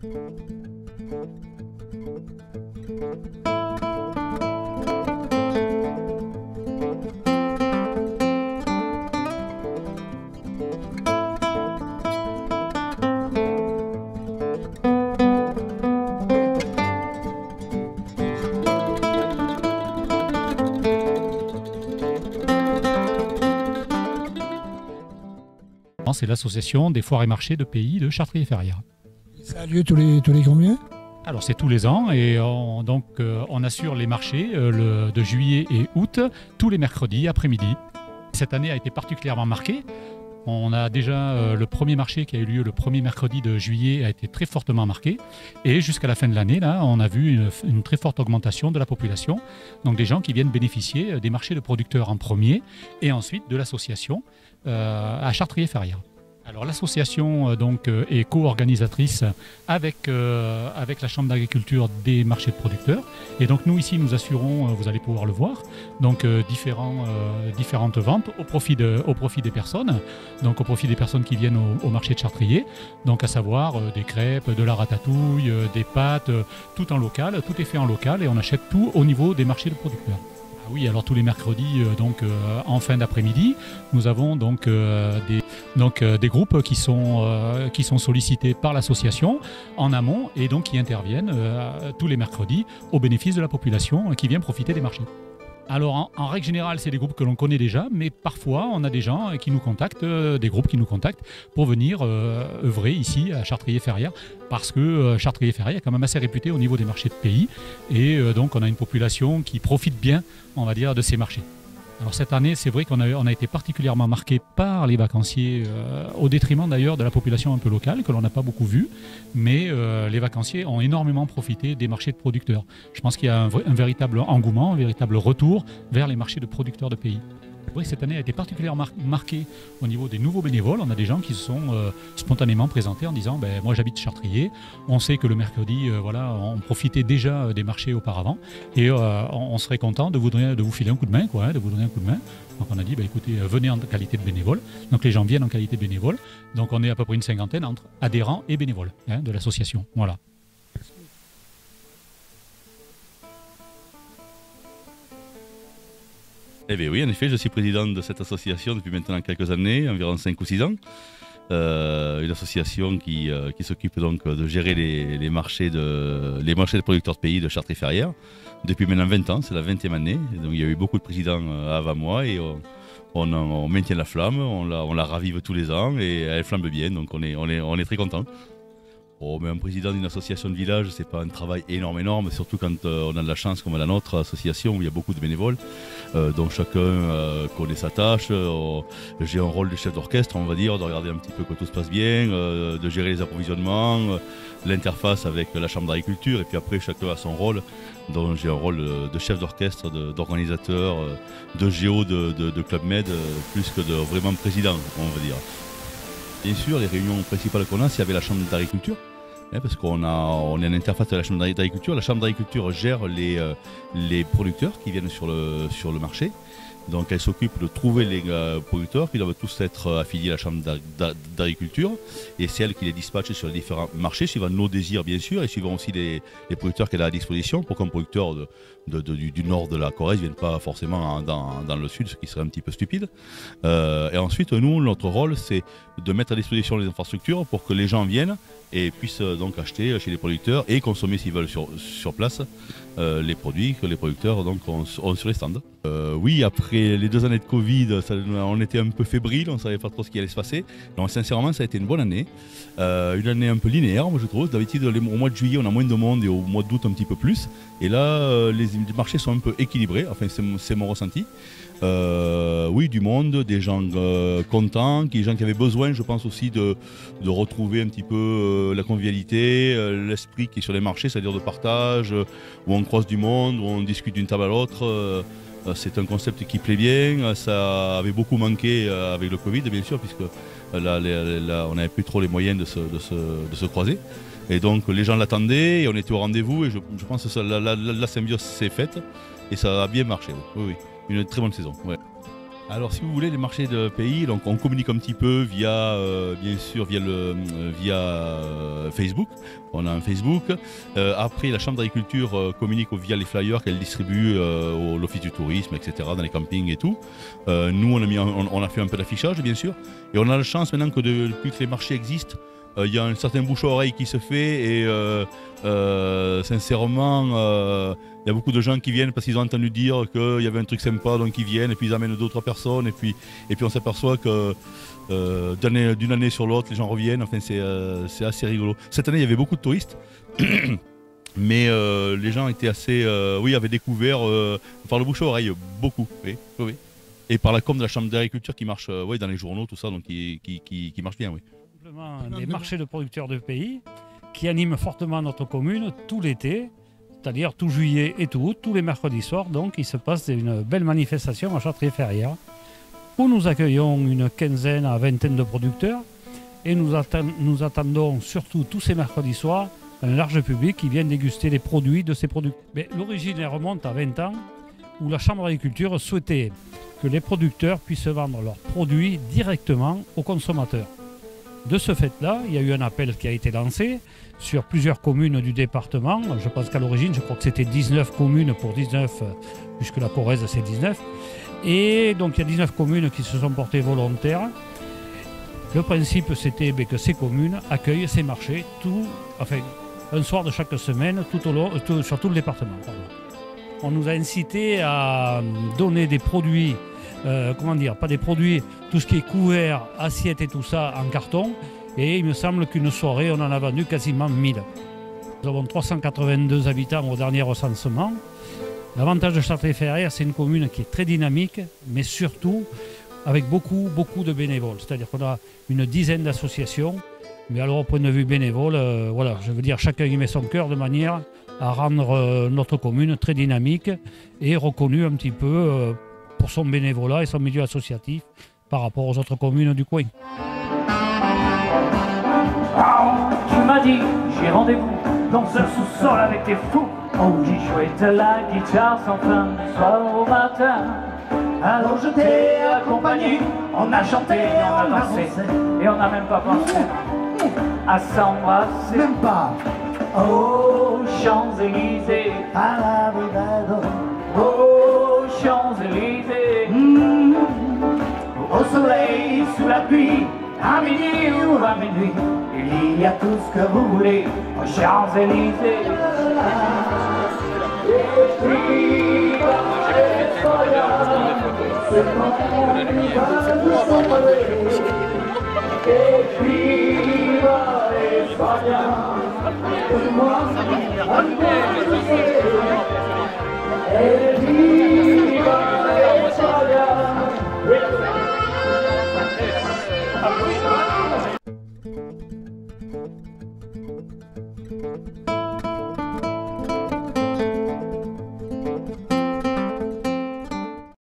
C'est l'association des foires et marchés de pays de Chartrier-Ferrières. Ça a lieu tous les combien? Alors c'est tous les ans et on assure les marchés de juillet et août tous les mercredis après-midi. Cette année a été particulièrement marquée. On a déjà le premier marché qui a eu lieu le premier mercredi de juillet a été très fortement marqué. Et jusqu'à la fin de l'année, là, on a vu une très forte augmentation de la population. Donc des gens qui viennent bénéficier des marchés de producteurs en premier et ensuite de l'association à Chartrier-Ferrières. Alors l'association est co-organisatrice avec la Chambre d'agriculture des marchés de producteurs. Et donc nous ici nous assurons, vous allez pouvoir le voir, donc différentes ventes au profit des personnes, donc au profit des personnes qui viennent au marché de Chartrier, donc à savoir des crêpes, de la ratatouille, des pâtes, tout en local, tout est fait en local et on achète tout au niveau des marchés de producteurs. Oui, alors tous les mercredis, en fin d'après-midi, nous avons des groupes qui sont sollicités par l'association en amont et donc qui interviennent tous les mercredis au bénéfice de la population qui vient profiter des marchés. Alors en règle générale, c'est des groupes que l'on connaît déjà, mais parfois on a des gens qui nous contactent, des groupes qui nous contactent pour venir œuvrer ici à Chartrier-Ferrières, parce que Chartrier-Ferrières est quand même assez réputé au niveau des marchés de pays, et donc on a une population qui profite bien, on va dire, de ces marchés. Alors cette année, c'est vrai qu'on a été particulièrement marqué par les vacanciers, au détriment d'ailleurs de la population un peu locale, que l'on n'a pas beaucoup vue, mais les vacanciers ont énormément profité des marchés de producteurs. Je pense qu'il y a un véritable engouement, un véritable retour vers les marchés de producteurs de pays. Oui, cette année a été particulièrement marquée au niveau des nouveaux bénévoles. On a des gens qui se sont spontanément présentés en disant moi j'habite Chartrier, on sait que le mercredi on profitait déjà des marchés auparavant et on serait content de vous filer un coup de main, de vous donner un coup de main. Donc on a dit écoutez, venez en qualité de bénévole. Donc les gens viennent en qualité de bénévole. Donc on est à peu près une cinquantaine entre adhérents et bénévoles de l'association. Voilà. Eh bien oui, en effet, je suis président de cette association depuis maintenant quelques années, environ 5 ou 6 ans. Une association qui s'occupe donc de gérer les marchés de producteurs de pays de Chartrier-Ferrières depuis maintenant 20 ans, c'est la 20e année. Donc il y a eu beaucoup de présidents avant moi et on maintient la flamme, on la ravive tous les ans et elle flambe bien, donc on est très contents. Oh, mais un président d'une association de village, c'est pas un travail énorme, surtout quand on a de la chance comme la nôtre association où il y a beaucoup de bénévoles, dont chacun connaît sa tâche. J'ai un rôle de chef d'orchestre, on va dire, de regarder un petit peu que tout se passe bien, de gérer les approvisionnements, l'interface avec la Chambre d'agriculture, et puis après chacun a son rôle. Donc j'ai un rôle de chef d'orchestre, d'organisateur, de géo de Club Med, plus que de vraiment président, on va dire. Bien sûr, les réunions principales qu'on a, c'est avec la Chambre d'agriculture, parce qu'on est en interface de la Chambre d'agriculture. La Chambre d'agriculture gère les producteurs qui viennent sur le marché. Donc elle s'occupe de trouver les producteurs qui doivent tous être affiliés à la Chambre d'agriculture. Et c'est elle qui les dispatche sur les différents marchés, suivant nos désirs bien sûr, et suivant aussi les producteurs qu'elle a à disposition, pour qu'un producteur du nord de la Corrèze ne vienne pas forcément dans le sud, ce qui serait un petit peu stupide. Et ensuite, nous, notre rôle, c'est de mettre à disposition les infrastructures pour que les gens viennent et puissent donc acheter chez les producteurs et consommer s'ils veulent sur place les produits que les producteurs donc, ont sur les stands. Oui, après les 2 années de Covid, on était un peu fébrile, on ne savait pas trop ce qui allait se passer. Donc sincèrement, ça a été une bonne année. Une année un peu linéaire, moi je trouve. D'habitude, au mois de juillet, on a moins de monde et au mois d'août, un petit peu plus. Et là, les marchés sont un peu équilibrés, enfin c'est mon ressenti. Oui, du monde, des gens contents, des gens qui avaient besoin, je pense aussi, de retrouver un petit peu la convivialité, l'esprit qui est sur les marchés, c'est-à-dire de partage, où on croise du monde, où on discute d'une table à l'autre. C'est un concept qui plaît bien, ça avait beaucoup manqué avec le Covid, bien sûr, puisque là on n'avait plus trop les moyens de se croiser. Et donc les gens l'attendaient et on était au rendez-vous et je pense que la symbiose s'est faite et ça a bien marché. Oui. Une très bonne saison. Ouais. Alors, si vous voulez, les marchés de pays, donc on communique un petit peu via, bien sûr, via Facebook. On a un Facebook. Après, la Chambre d'agriculture communique via les flyers qu'elle distribue à l'Office du tourisme, etc., dans les campings et tout. Nous, on a fait un peu d'affichage, bien sûr. Et on a la chance maintenant que depuis que les marchés existent, il y a un certain bouche à oreille qui se fait et sincèrement, il y a beaucoup de gens qui viennent parce qu'ils ont entendu dire qu'il y avait un truc sympa, donc ils viennent et puis ils amènent d'autres personnes et puis on s'aperçoit que d'une année sur l'autre, les gens reviennent. Enfin, c'est assez rigolo. Cette année, il y avait beaucoup de touristes. Mais les gens étaient assez, avaient découvert par le bouche à oreille, beaucoup. Oui. Et par la com de la Chambre d'agriculture qui marche dans les journaux, tout ça, donc qui marche bien, oui. Des marchés de producteurs de pays qui animent fortement notre commune tout l'été, c'est-à-dire tout juillet et tout août, tous les mercredis soirs. Donc il se passe une belle manifestation à Châtrier-Ferrières où nous accueillons une quinzaine à vingtaine de producteurs et nous attendons surtout tous ces mercredis soirs un large public qui vient déguster les produits de ces producteurs. Mais l'origine elle remonte à 20 ans où la Chambre d'agriculture souhaitait que les producteurs puissent vendre leurs produits directement aux consommateurs. De ce fait-là, il y a eu un appel qui a été lancé sur plusieurs communes du département. Je pense qu'à l'origine, je crois que c'était 19 communes pour 19, puisque la Corrèze c'est 19. Et donc il y a 19 communes qui se sont portées volontaires. Le principe c'était que ces communes accueillent ces marchés un soir de chaque semaine sur tout le département. On nous a incité à donner des produits, pas des produits, tout ce qui est couvert, assiette et tout ça en carton. Et il me semble qu'une soirée, on en a vendu quasiment 1000. Nous avons 382 habitants au dernier recensement. L'avantage de Châtrier-Ferrières, c'est une commune qui est très dynamique, mais surtout avec beaucoup de bénévoles. C'est-à-dire qu'on a une dizaine d'associations. Mais alors au point de vue bénévole, chacun y met son cœur de manière à rendre notre commune très dynamique et reconnue un petit peu pour son bénévolat et son milieu associatif par rapport aux autres communes du coin. Tu m'as dit, j'ai rendez-vous dans un sous-sol avec des fous. On dit jouer de la guitare sans fin, du soir au matin. Alors je t'ai accompagné, on a chanté, on a dansé, et on n'a même pas pensé à s'embrasser. Même pas. Oh, Champs-Élysées, à la Vivado. Oh, Champs-Élysées, au soleil, sous la pluie, à midi ou à minuit, il y a tout ce que vous voulez aux Champs-Élysées. Viva